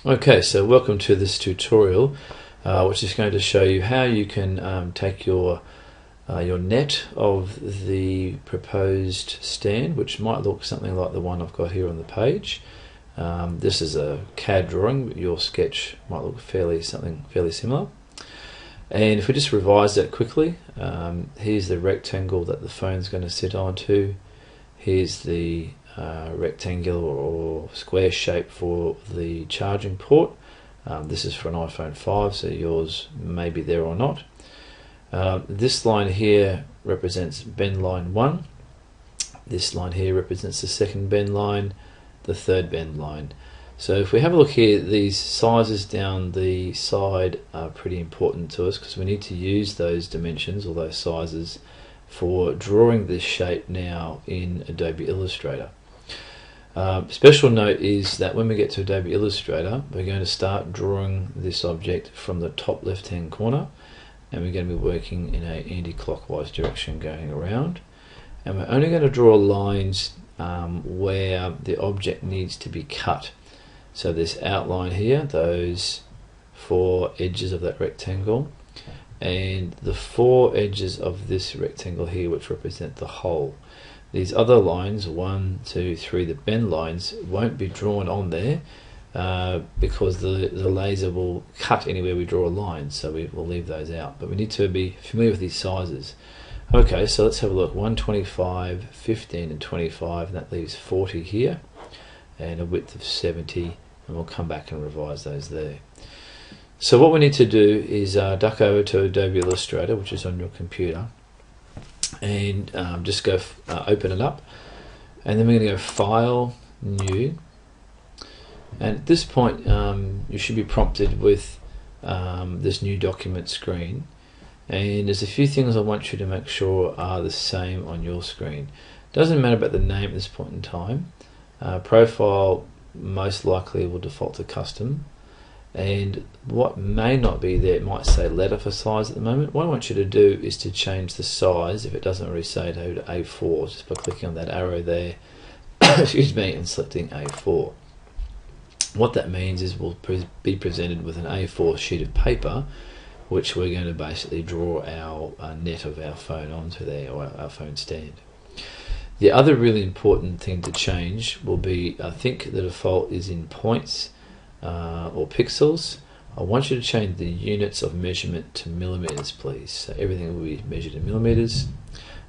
Okay, so welcome to this tutorial, which is going to show you how you can take your net of the proposed stand, which might look something like the one I've got here on the page. This is a CAD drawing, but your sketch might look something fairly similar. And if we just revise that quickly, here's the rectangle that the phone's going to sit onto. Here's the rectangular or square shape for the charging port. This is for an iPhone 5, so yours may be there or not. This line here represents bend line 1. This line here represents the second bend line, the third bend line. So if we have a look here, these sizes down the side are pretty important to us because we need to use those dimensions or those sizes for drawing this shape now in Adobe Illustrator. Special note is that when we get to Adobe Illustrator, we're going to start drawing this object from the top left hand corner, and we're going to be working in an anti-clockwise direction going around, and we're only going to draw lines where the object needs to be cut. So this outline here, those 4 edges of that rectangle, and the 4 edges of this rectangle here, which represent the hole. These other lines, 1, 2, 3, the bend lines, won't be drawn on there because the laser will cut anywhere we draw a line, so we will leave those out. But we need to be familiar with these sizes. Okay, so let's have a look. 125, 15 and 25, and that leaves 40 here, and a width of 70, and we'll come back and revise those there. So what we need to do is duck over to Adobe Illustrator, which is on your computer, and just go open it up, and then we're going to go File, New, and at this point you should be prompted with this new document screen, and there's a few things I want you to make sure are the same on your screen. Doesn't matter about the name at this point in time. Profile most likely will default to custom, and what may not be there, it might say letter for size at the moment. What I want you to do is to change the size, if it doesn't already say it, to A4, just by clicking on that arrow there excuse me, and selecting A4. What that means is we'll be presented with an A4 sheet of paper, which we're going to basically draw our net of our phone onto there, or our phone stand. The other really important thing to change will be, I think the default is in points or pixels. I want you to change the units of measurement to millimeters, please. So everything will be measured in millimeters,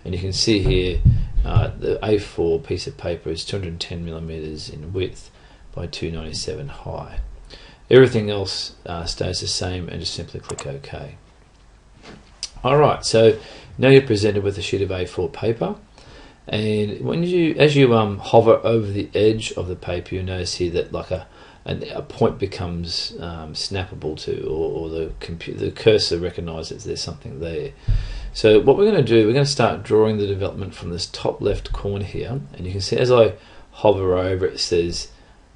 and you can see here the A4 piece of paper is 210 millimeters in width by 297 high. Everything else stays the same, and just simply click OK. Alright, so now you're presented with a sheet of A4 paper, and as you hover over the edge of the paper, you notice here that like a point becomes snappable to, or the cursor recognises there's something there. So what we're going to do, we're going to start drawing the development from this top left corner here, and you can see as I hover over it, says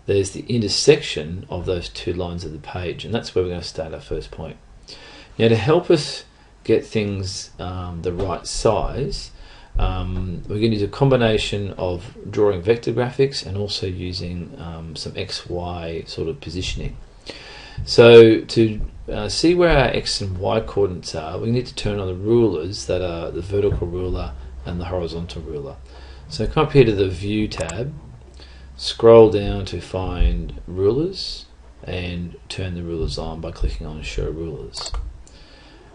there's the intersection of those 2 lines of the page, and that's where we're going to start our first point. Now, to help us get things the right size, we're going to use a combination of drawing vector graphics and also using some XY sort of positioning. So to see where our X and Y coordinates are, we need to turn on the rulers that are the vertical ruler and the horizontal ruler. So come up here to the View tab, scroll down to find Rulers, and turn the rulers on by clicking on Show Rulers.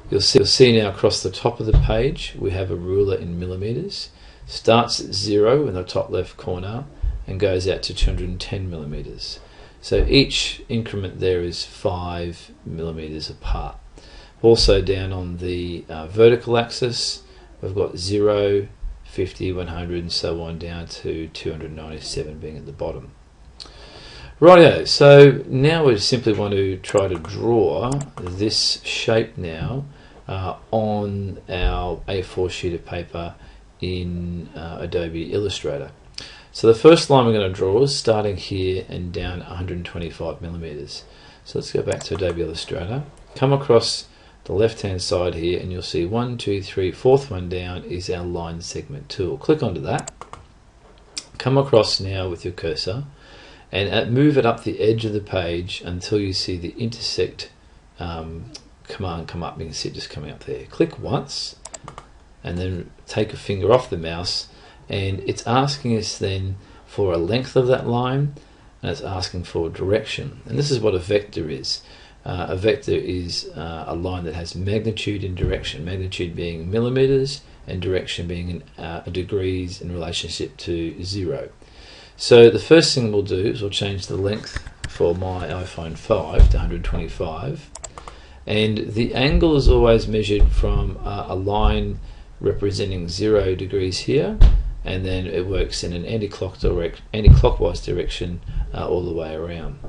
You'll see now across the top of the page we have a ruler in millimeters. Starts at 0 in the top left corner and goes out to 210 millimeters. So each increment there is 5 millimeters apart. Also down on the vertical axis we've got 0, 50, 100 and so on down to 297 being at the bottom. Rightio, so now we simply want to try to draw this shape now on our A4 sheet of paper in Adobe Illustrator. So the first line we're going to draw is starting here and down 125 millimeters. So let's go back to Adobe Illustrator, come across the left hand side here, and you'll see 1, 2, 3, fourth one down is our line segment tool. Click onto that, come across now with your cursor, and move it up the edge of the page until you see the intersect command come up. You can see it just coming up there. Click once and then take a finger off the mouse, and it's asking us then for a length of that line, and it's asking for direction. And this is what a vector is. A vector is a line that has magnitude and direction, magnitude being millimeters and direction being in degrees in relationship to 0. So the first thing we'll do is we'll change the length for my iPhone 5 to 125, and the angle is always measured from a line representing 0 degrees here, and then it works in an anti-clockwise direction all the way around.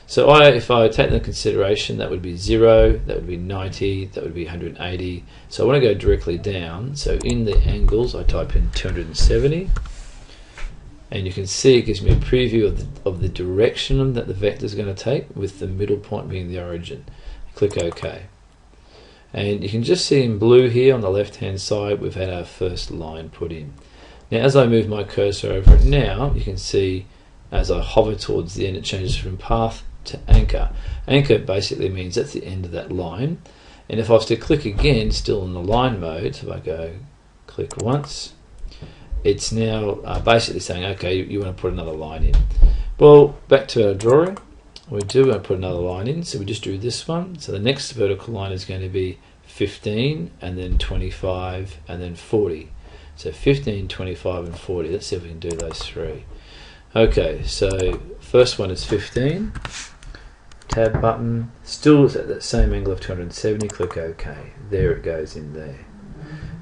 So if I take into consideration, that would be 0, that would be 90, that would be 180. So I want to go directly down. So in the angles, I type in 270, and you can see it gives me a preview of the direction that the vector is going to take, with the middle point being the origin. Click OK. And you can just see in blue here on the left hand side, we've had our first line put in. Now as I move my cursor over it now, you can see as I hover towards the end, it changes from path to anchor. Anchor basically means that's the end of that line. And if I was to click again, still in the line mode, so if I go click once, it's now basically saying, okay, you want to put another line in. Well, back to our drawing. We do want to put another line in, so we just drew this one. So the next vertical line is going to be 15, and then 25, and then 40. So 15, 25, and 40. Let's see if we can do those three. Okay, so first one is 15. Tab button, still at that same angle of 270. Click OK. There it goes in there.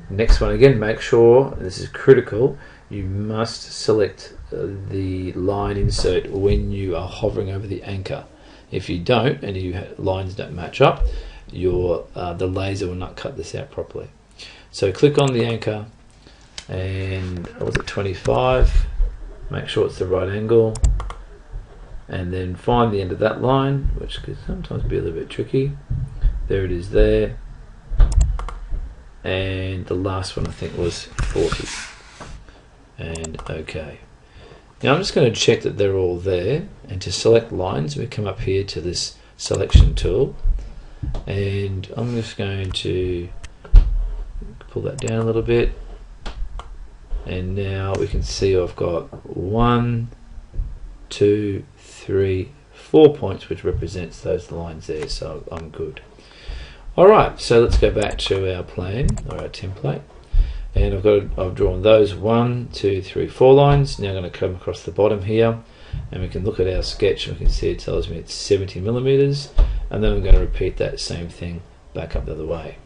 Next one again, make sure, this is critical, you must select the line insert when you are hovering over the anchor. If you don't, and your lines don't match up, the laser will not cut this out properly. So click on the anchor, and what was it, 25, make sure it's the right angle, and then find the end of that line, which could sometimes be a little bit tricky. There it is there. And the last one I think was 40. And OK. Now I'm just going to check that they're all there, and to select lines we come up here to this selection tool, and I'm just going to pull that down a little bit, and now we can see I've got 1, 2, 3, 4 points which represents those lines there, so I'm good. Alright, so let's go back to our plan or our template, and I've drawn those 1, 2, 3, 4 lines. Now I'm going to come across the bottom here, and we can look at our sketch, and we can see it tells me it's 70 millimeters, and then I'm going to repeat that same thing back up the other way.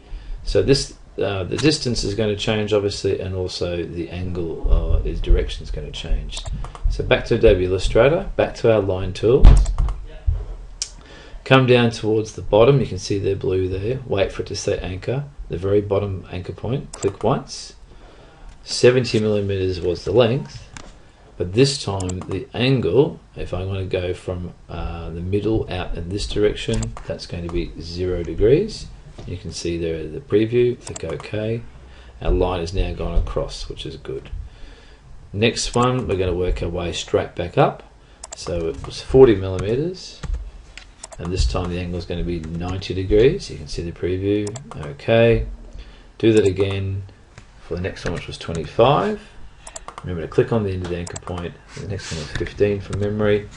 So this the distance is going to change obviously, and also the angle its direction is going to change. So back to Adobe Illustrator, back to our line tool. Come down towards the bottom, you can see they're blue there, wait for it to say anchor, the very bottom anchor point, click once. 70 millimeters was the length, but this time the angle, if I want to go from the middle out in this direction, that's going to be 0 degrees. You can see there the preview, click OK. Our line has now gone across, which is good. Next one, we're going to work our way straight back up. So it was 40 millimeters. And this time the angle is going to be 90 degrees. You can see the preview. Okay. Do that again for the next one, which was 25. Remember to click on the end of the anchor point. The next one was 15 from memory.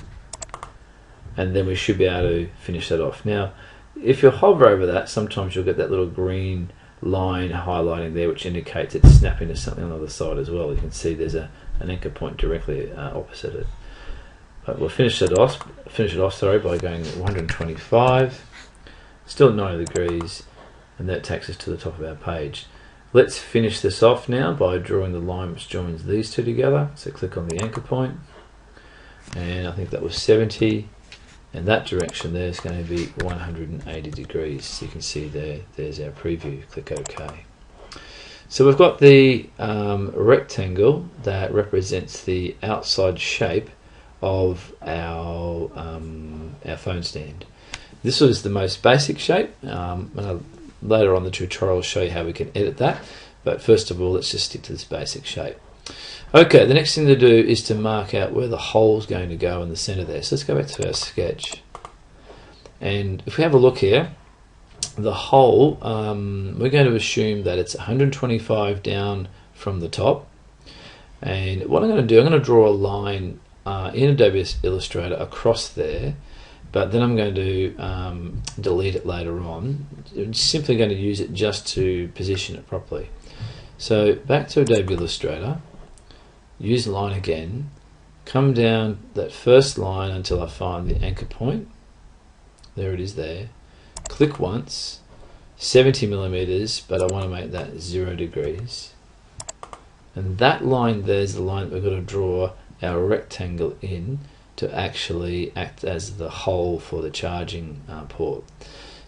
And then we should be able to finish that off. Now, if you hover over that, sometimes you'll get that little green line highlighting there, which indicates it's snapping to something on the other side as well. You can see there's an anchor point directly opposite it. But we'll finish it off by going 125, still 90 degrees, and that takes us to the top of our page. Let's finish this off now by drawing the line which joins these two together. So click on the anchor point, and I think that was 70, and that direction there is going to be 180 degrees. So you can see there's our preview. Click OK. So we've got the rectangle that represents the outside shape of our phone stand. This was the most basic shape, and later on the tutorial I'll show you how we can edit that, but first of all let's just stick to this basic shape. Okay, the next thing to do is to mark out where the hole's going to go in the center there. So let's go back to our sketch. And if we have a look here, the hole, we're going to assume that it's 125 down from the top. And what I'm going to do, I'm going to draw a line in Adobe Illustrator across there, but then I'm going to delete it later on. I'm simply going to use it just to position it properly. So back to Adobe Illustrator, use line again, come down that first line until I find the anchor point. There it is there. Click once, 70 millimeters, but I want to make that 0 degrees. And that line there is the line that we've got to draw our rectangle in to actually act as the hole for the charging port.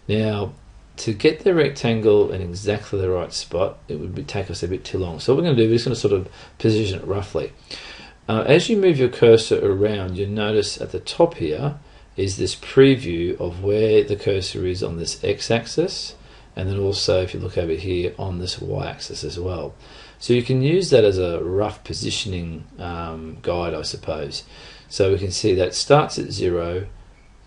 Now, to get the rectangle in exactly the right spot, it would take us a bit too long. So what we're going to do is going to sort of position it roughly. As you move your cursor around, you'll notice at the top here is this preview of where the cursor is on this x-axis, and then also if you look over here on this y-axis as well. So you can use that as a rough positioning guide, I suppose. So we can see that it starts at 0,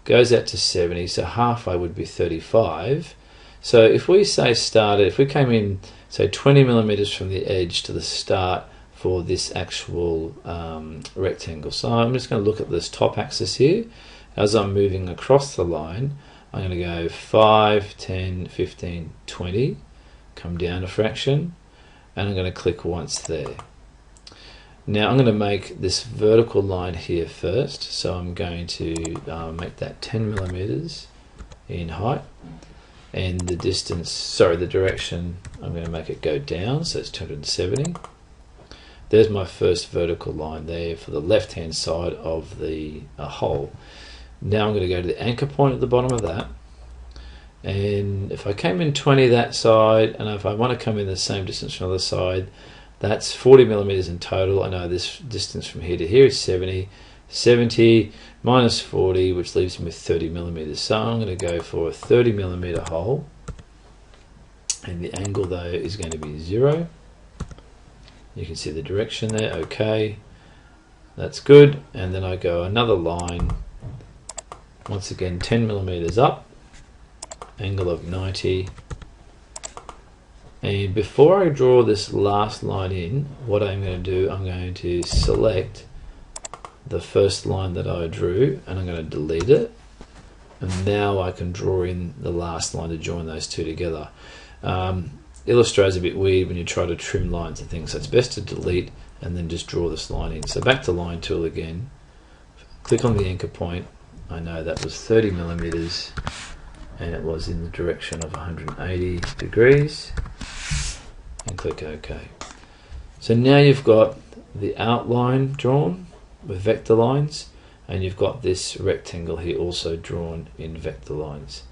goes out to 70, so halfway would be 35. So if we say started, if we came in say 20 millimeters from the edge to the start for this actual rectangle, so I'm just going to look at this top axis here. As I'm moving across the line, I'm going to go 5, 10, 15, 20, come down a fraction, and I'm going to click once there. Now I'm going to make this vertical line here first, so I'm going to make that 10 millimeters in height, and the distance, sorry, the direction, I'm going to make it go down, so it's 270. There's my first vertical line there for the left hand side of the hole. Now I'm going to go to the anchor point at the bottom of that, and if I came in 20 that side, and if I want to come in the same distance from the other side, that's 40 millimeters in total. I know this distance from here to here is 70. 70 minus 40, which leaves me with 30 millimeters. So I'm going to go for a 30 millimeter hole, and the angle though is going to be 0. You can see the direction there. Okay, that's good. And then I go another line, once again 10 millimeters up, angle of 90. And before I draw this last line in, what I'm going to do, I'm going to select the first line that I drew, and I'm going to delete it, and now I can draw in the last line to join those two together. Illustrator's a bit weird when you try to trim lines and things, so it's best to delete and then just draw this line in. So back to line tool again, click on the anchor point. I know that was 30 millimeters and it was in the direction of 180 degrees, and click OK. So now you've got the outline drawn with vector lines, and you've got this rectangle here also drawn in vector lines.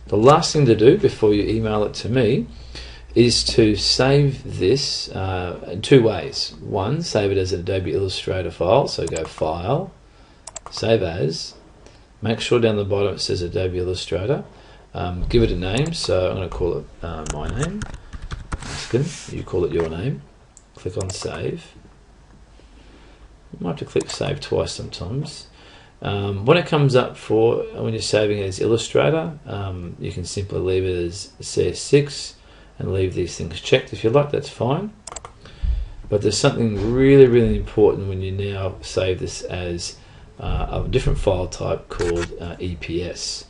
The last thing to do before you email it to me is to save this in two ways. One, save it as an Adobe Illustrator file, so go File, Save As, make sure down the bottom it says Adobe Illustrator, give it a name, so I'm going to call it my name, you call it your name, click on Save. You might have to click Save twice sometimes. When it comes up for when you're saving it as Illustrator, you can simply leave it as CS6 and leave these things checked if you like, that's fine. But there's something really, really important when you now save this as a different file type called EPS.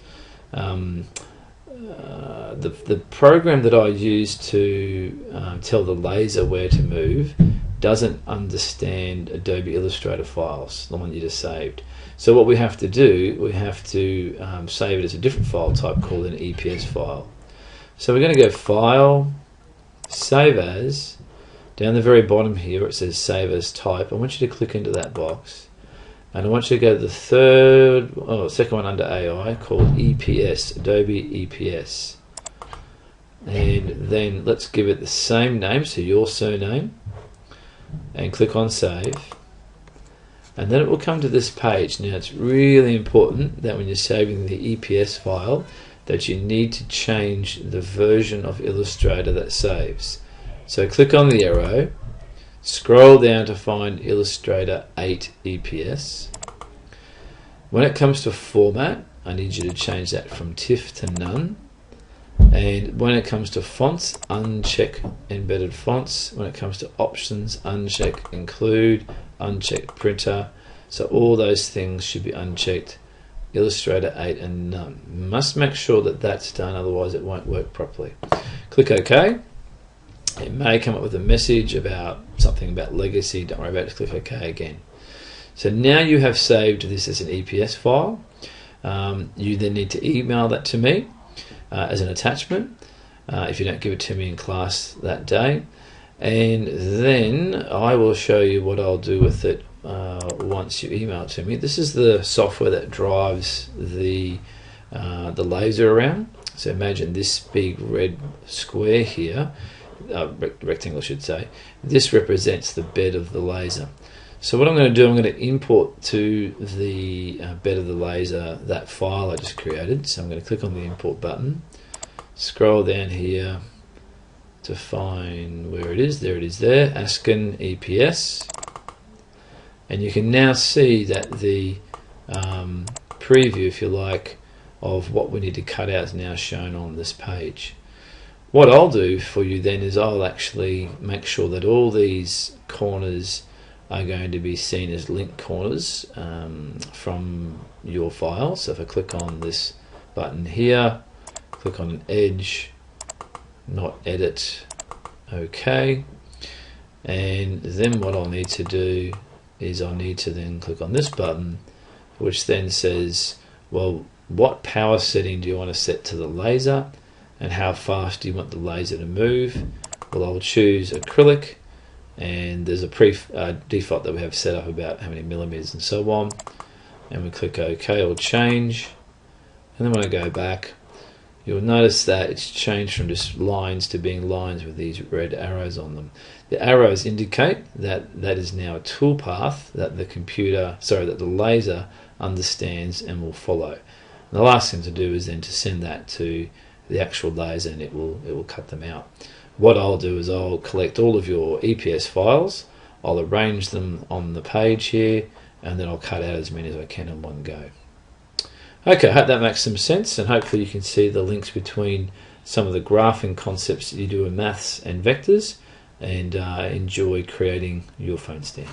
The program that I use to tell the laser where to move doesn't understand Adobe Illustrator files, the one you just saved. So what we have to do, we have to save it as a different file type called an EPS file. So we're going to go File, Save As, down the very bottom here where it says Save As Type. I want you to click into that box, and I want you to go to the second one under AI called EPS, Adobe EPS. And then let's give it the same name, so your surname, and click on Save. And then it will come to this page. Now it's really important that when you're saving the EPS file that you need to change the version of Illustrator that saves. So click on the arrow, Scroll down to find Illustrator 8 EPS. When it comes to format, I need you to change that from TIFF to none. And when it comes to fonts, uncheck embedded fonts. When it comes to options, uncheck include, uncheck printer. So all those things should be unchecked. Illustrator 8 and none. Must make sure that that's done, otherwise it won't work properly. Click OK. It may come up with a message about something about legacy. Don't worry about it. Click OK again. So now you have saved this as an EPS file. You then need to email that to me as an attachment if you don't give it to me in class that day. And then I will show you what I'll do with it once you email it to me. This is the software that drives the laser around. So imagine this big red square here, rectangle I should say. This represents the bed of the laser. So what I'm going to do, I'm going to import to the bed of the laser that file I just created. So I'm going to click on the import button, scroll down here to find where it is. There it is there, Askin EPS. And you can now see that the preview, if you like, of what we need to cut out is now shown on this page. What I'll do for you then is I'll actually make sure that all these corners are going to be seen as link corners from your file. So if I click on this button here, click on an edge, not edit, OK, and then what I'll need to do is I'll need to then click on this button, which then says, well, what power setting do you want to set to the laser and how fast do you want the laser to move? Well, I'll choose acrylic, and there's a default that we have set up about how many millimeters and so on, and we click OK or change. And then when I go back, you'll notice that it's changed from just lines to being lines with these red arrows on them. The arrows indicate that that is now a toolpath that the laser understands and will follow. And the last thing to do is then to send that to the actual laser, and it will cut them out. What I'll do is I'll collect all of your EPS files, I'll arrange them on the page here, and then I'll cut out as many as I can in one go. Okay, I hope that makes some sense, and hopefully you can see the links between some of the graphing concepts that you do in maths and vectors, and enjoy creating your phone stand.